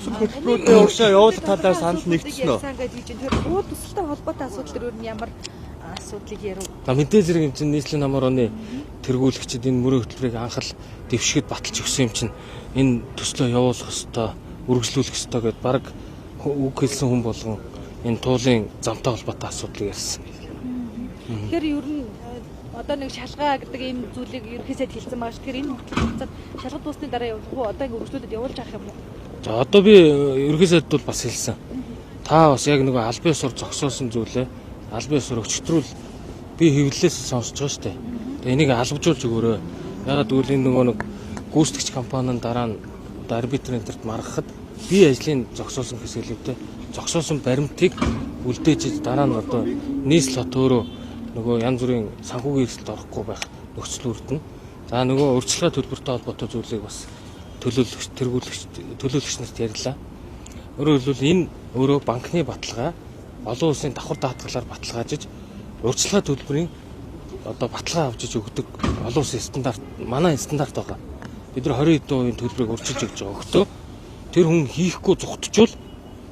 төгсөл хөтөлбөрүүдээ өшөө явуулах талаар санал нэгдсэн үү? Сайн гэж хийж тэр буу төсөлтэй холбоотой асуудал төр нь ямар асуудлыг ярив? Мэдээ зэрэг юм чинь нийслэлийн намар оны тэргүүлэгчид энэ мөрийн хөтөлбөрийг анхал дэвшгэд баталж өгсөн юм чинь энэ төслөө явуулах ёстой, үргэлжлүүлэх ёстой гэдээ баг үг хэлсэн хүн болгон энэ туулын замтай холбоотой асуудлыг ярьсан. Тэгэхээр ер нь одоо нэг шалгаа гэдэг ийм зүйлийг ерөнхийдөө хэлсэн байгаа шүү. Тэгэхээр энэ хугацаанд шалгалт дуусны дараа явуулах уу? Одоо ингэ үргэлжлүүлээд явуулж авах юм уу? За одоо би ерөнхийдөө бол бас хэлсэн. Та бас яг нөгөө албан ёсоор зогсоосон зүйлээ албан ёсоор өчтрүүл би хэвлэлээс сонсож байгаа шүү дээ. Тэгээ энийг албажуулж өгөөрэй. Ягаад гэвэл энэ нөгөө нэг гүйцэтгэгч компани дараа нь арбитрын энтерт маргахад би ажлын зогсоосон хэсгэлүүдтэй зогсоосон баримтыг үлдээж дараа нь одоо нийслэл хот өөрөө нөгөө янз бүрийн санхүүгийн эрсдэлд орохгүй байх нөхцөл бүрдэнэ. За нөгөө урьдчилгаа төлбөртэй холбоотой зүйлийг бас төлөөлөгч нарт ярьлаа. Өөрөөр хэлбэл энэ өөрөө банкны баталгаа олон улсын давхар даатгалаар баталгаажиж урьдчилгаа төлбөрийн одоо баталгаа авчиж өгдөг олон улсын стандарт манай стандарт байгаа. Бид нар 20% төлбөрийг урьдчилж өгч байгаа өгтөө тэр хүн хийхгүй зугтжвал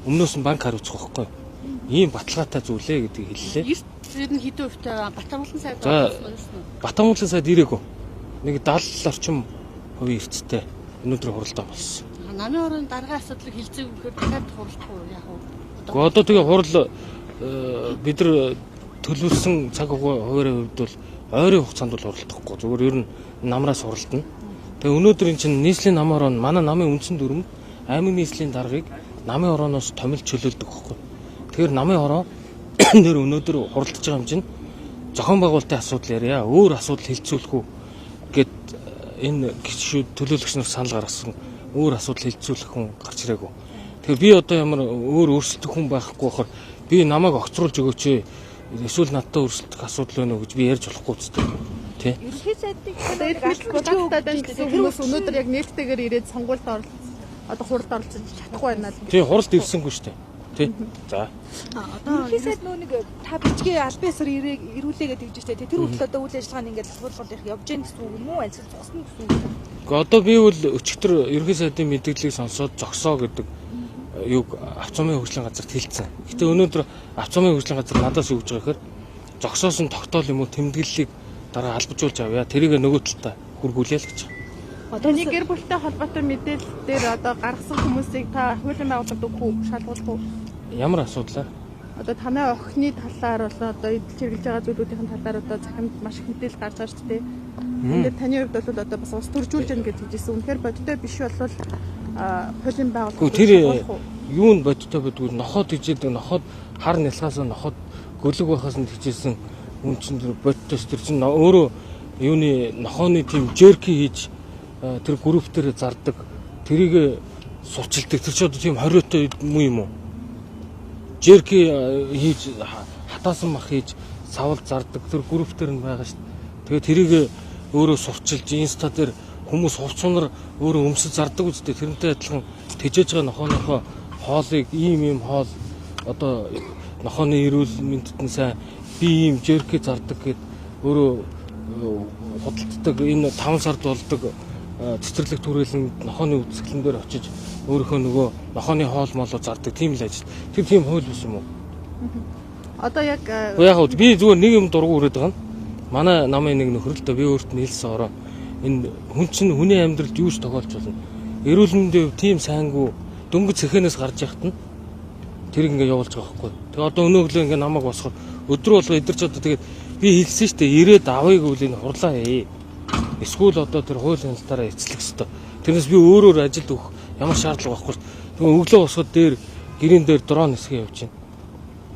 өмнөөс нь банк хариуцах байхгүй. Ийм баталгаатай зүйлээ гэдгийг хэллээ. Ер нь хэдэн хувьтай Батамгалан сайд болсон нь? Батамгалан сайд ирээгүй. Нэг 70 орчим хувийн эрсдэлтэй өнөөдөр хуралдаа болсон. Намын орон дараагийн асуудлыг хэлцээгүй гэхээр дахиад хуралдахгүй яах вэ? Гэхдээ одоо тэгээ хурал бид нар төлөвлөсөн цаг хуваарийн хувьд бол ойрын хугацаанд бол хуралдахгүй. Зүгээр ер нь намраас хуралдана. Тэгээ өнөөдөр эн чинь нийслэлийн нам орон манай намын үндсэн дүрм аймаг нийслэлийн даргаыг намын орооноос томилж чөлөөлдөг байхгүй. Тэгэхээр намын ороо нэр өнөөдөр хуралдаж байгаа юм чинь зохион байгуулалтын асуудал ярья. Өөр асуудал хилцүүлэх үү гэд энэ гişүүд төлөөлөгч нар санал гаргасан. Өөр асуудал хилцүүлэх хүн гарч ирээгүй. Тэгэхээр би одоо ямар өөр өөрсөлдөх хүн байхгүй болохоор би намайг огцруулж өгөөч. Эсвэл надтай өөрсөлдөх асуудал байна уу гэж би ярьж болохгүй үстэй. Тэ. Ерөнхий сайдыг хүмүүс өнөөдөр яг нээлттэйгээр ирээд сонгуульд одоо хуралд оролцож чадахгүй байна л. Тий, хуралд ирсэнгүй шүү дээ. Тий. За. Одоо ерөнхий сайд нөө нэг та бичгээ албан ёсоор ирүүлээ гэдэг гэж байна. Тэр хүртэл одоо үйл ажиллагаа нь ингээд тулгуурлах явж гэн гэсэн үг юм уу? Альсэл зогсно гэсэн үг. Гэхдээ одоо би бол өчигдөр ерөнхий сайдын мэдээллийг сонсоод зогсоо гэдэг юг авч замын хөгжлийн газарт хэлсэн. Гэтэ өнөөдөр авч замын хөгжлийн газар надаас юу гэж байгаа гэхээр зогсоосон тогтоол юм уу тэмдэглэлийг дараа албажуулж авъя. Тэрийг нөгөө талдаа хургуулъя л гэж. Одоо нэг гэр бүлтэй холбоотой мэдээлэл дээр одоо гаргасан хүмүүсийг та хуулийн байгууллагад өгөх үү, шалгуулах уу? Ямар асуудлаа? Одоо танай охины талаар бол одоо чиглэж байгаа зүйлүүдийн талаар одоо захимд маш их мэдээлэл гарч байгаа шүү дээ. Ингээд таны хувьд бол одоо бас ус төржүүлж гэнэ гэж хэлжсэн. Үнэхээр бодтой биш бол хуулийн байгууллага тэр юу нь бодтой байдгүй нохоод хижээдэг нохоод хар нялхаас нохоод гөлөг байхаас нь хижээсэн үн чинь тэр бодтойс тэр чинь өөрөө юуны нохооны тийм жерки хийж тэр групп дээр зардаг тэрийг сурчилдаг тэр ч одоо тийм хориотой юм уу жерки хийж хатаасан мах хийж савл зардаг тэр групп дээр нь байгаа шүү дээ. Тэгээ тэрийг өөрөө сурчилж инста дээр хүмүүс хувцсунаар өөрөө өмсөж зардаг үстэй тэрнтэй адилхан тэжээж байгаа нохооныхоо хоолыг ийм хоол одоо нохооны эрүүл мэндэд нь сайн би ийм жерки зардаг гэд өөрөө худалддаг энэ 5 сард болдог цэцэрлэг түрээлэн нохооны үзэсгэлэн дээр очиж өөрийнхөө нөгөө нохооны хоол молоо зардаг тийм л ажил. Тэр тийм хууль биш юм уу? Одоо яг би зүгээр нэг юм дургу өрөөд байгаа нь манай намын нэг нөхөр л дөө би өөрт нь хэлсэн ороо энэ хүн чинь хүний амьдралд юу ч тохиолж болно. Эрүүл мэндийн хувьд тийм сайнгүй дөнгөж цэхэнээс гарч яхад нь тэр ингээ явуулж байгаа байхгүй. Тэгээ одоо өнөөгөө ингээ намайг босгоход өдрө болго эдэрч одоо тэгээд би хэлсэн шүү дээ ирээд авъя гэвэл энэ хурлаа ээ. Эсвэл одоо тэр хууль хяналтаараа эцлэх ёстой. Тэрнээс би өөрөөр ажилд өгөх ямар шаардлага байхгүй. Тэгээ өглөө босоход дээр гэрийн дээр дрон хэсгээ явж байна.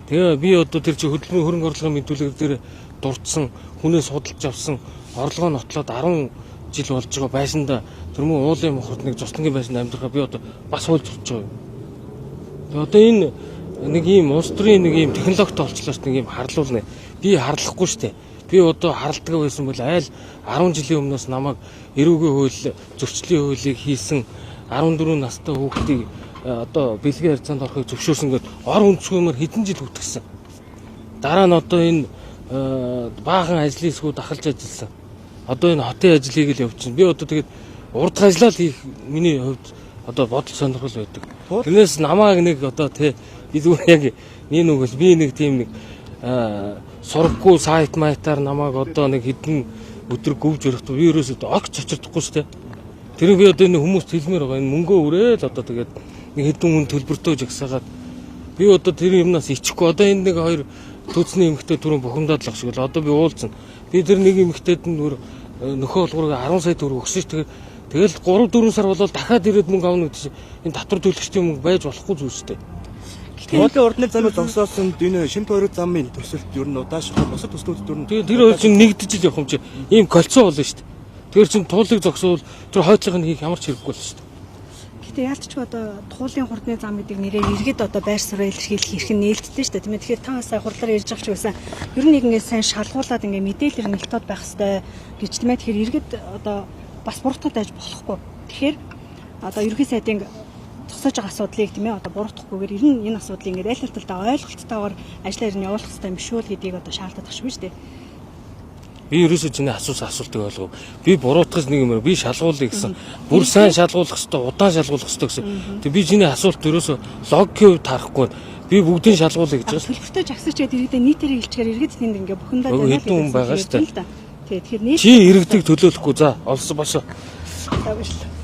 Тэгээ би одоо тэр чи хөдөлмөрийн хөрөнгө оруулалтын мэдүүлэг дээр дурдсан хүнээс судалж авсан орлогоо нотлоод 10 жил болж байгаа байсанда тэр мөн уулын мохорт нэг цусны байсанд амьдрахаа би одоо бас хуульж өгч байгаа юм. Тэгээ одоо энэ нэг ийм улс төрийн нэг ийм технологитой олчлооч нэг ийм харлуулна. Би харлахгүй шүү дээ. Би одоо харалдаг байсан бол айл 10 жилийн өмнөөс намайг эрүүгийн хууль, зөрчлийн хуулийг хийсэн 14 настай хүүхдийг одоо бэлгийн харьцаанд орохыг зөвшөөрсөн гэдэг ор үндэсгүймээр хэдэн жил үтгсэн. Дараа нь одоо энэ баахан ажлын хэсгүүд ахалж ажилласан. Одоо энэ хотын ажлыг л явуулчихна. Би одоо тэгээд урд ажиллаад хийх миний хувьд одоо бодол сонирхол байдаг. Тэрнээс намааг нэг одоо тий илүү яг нэг үгэл би нэг тийм нэг сургаггүй сайт майтаар намааг одоо нэг хэдэн өдөр гөвж өрөх би ерөөсөө огт цочирдохгүй шүү дээ. Тэр би одоо энэ хүмүүст хэлмээр байгаа энэ мөнгөө өрөөл одоо тэгээд нэг хэдэн хүн төлбөртөө жагсаагаад би одоо тэр юмнаас ичихгүй одоо энэ нэг хоёр төцний эмэгтэй түрүүн бухимдаад л ах шиг л одоо би уулзсан. Би тэр нэг эмэгтэйд нь нөхөө болгоороо 10 сая төгрөг өгсөн ш. Тэгэл 3-4 сар болол дахиад ирээд мөнгө авна гэдэг чинь энэ татвар төлөгчдийн мөнгө байж болохгүй зүйл шүү дээ. Хуулийн урдны замыг зогсоосон энэ шин тойрог замын төсөлт ер нь удаашгүй бусад төслүүд ер нь тэр хоёр чинь нэгдэж л явах юм чи ийм колцоо болно шүү дээ. Тэр чинь туулыг зогсоол тэр хойдлогыг хийх ямар ч хэрэггүй л шүү дээ. Гэтэ яалтч одоо туулын хурдны зам гэдэг нэрээр иргэд одоо байр суурь илэрхийлэх хэрэг нь нээлттэй шүү дээ. Тэгэхээр та сая хурдлаар ярьж байгаа ч байсан. Ер нь ингээд сайн шалгуулад ингээд мэдээлэл нэлтод байх хэрэгтэй гэж тэмээ. Тэгэхээр иргэд одоо бас буруутгад байж болохгүй. Тэгэхээр одоо ерөнхий сайдын тусаж байгаа асуудлыг тийм ээ одоо буруутгахгүйгээр ер нь энэ асуудлыг ингээд айл талдаа ойлголттойгоор ажиллаар нь явуулах хэрэгтэй юм шүү л гэдгийг одоо шаарддаг шүү дээ. Би ерөөсөө чиний асуусан асуултыг ойлгов. Би буруутгах нэг юм би шалгуулъя гэсэн. Бүр сайн шалгуулах хэрэгтэй, удаан шалгуулах хэрэгтэй гэсэн. Тэг би чиний асуулт ерөөсөө логикийн хувьд харахгүй. Би бүгдийг шалгуулъя гэж байна. Төлөвтэй жагсаж байгаа иргэдээ нийтээр хэлчихээр иргэд тэнд ингээ бухимдаад байна л хүн байгаа шүү дээ. Тэгэхээр нийт чи иргэдийг төлөөлөхгүй за олсон бошоо. За баярлалаа.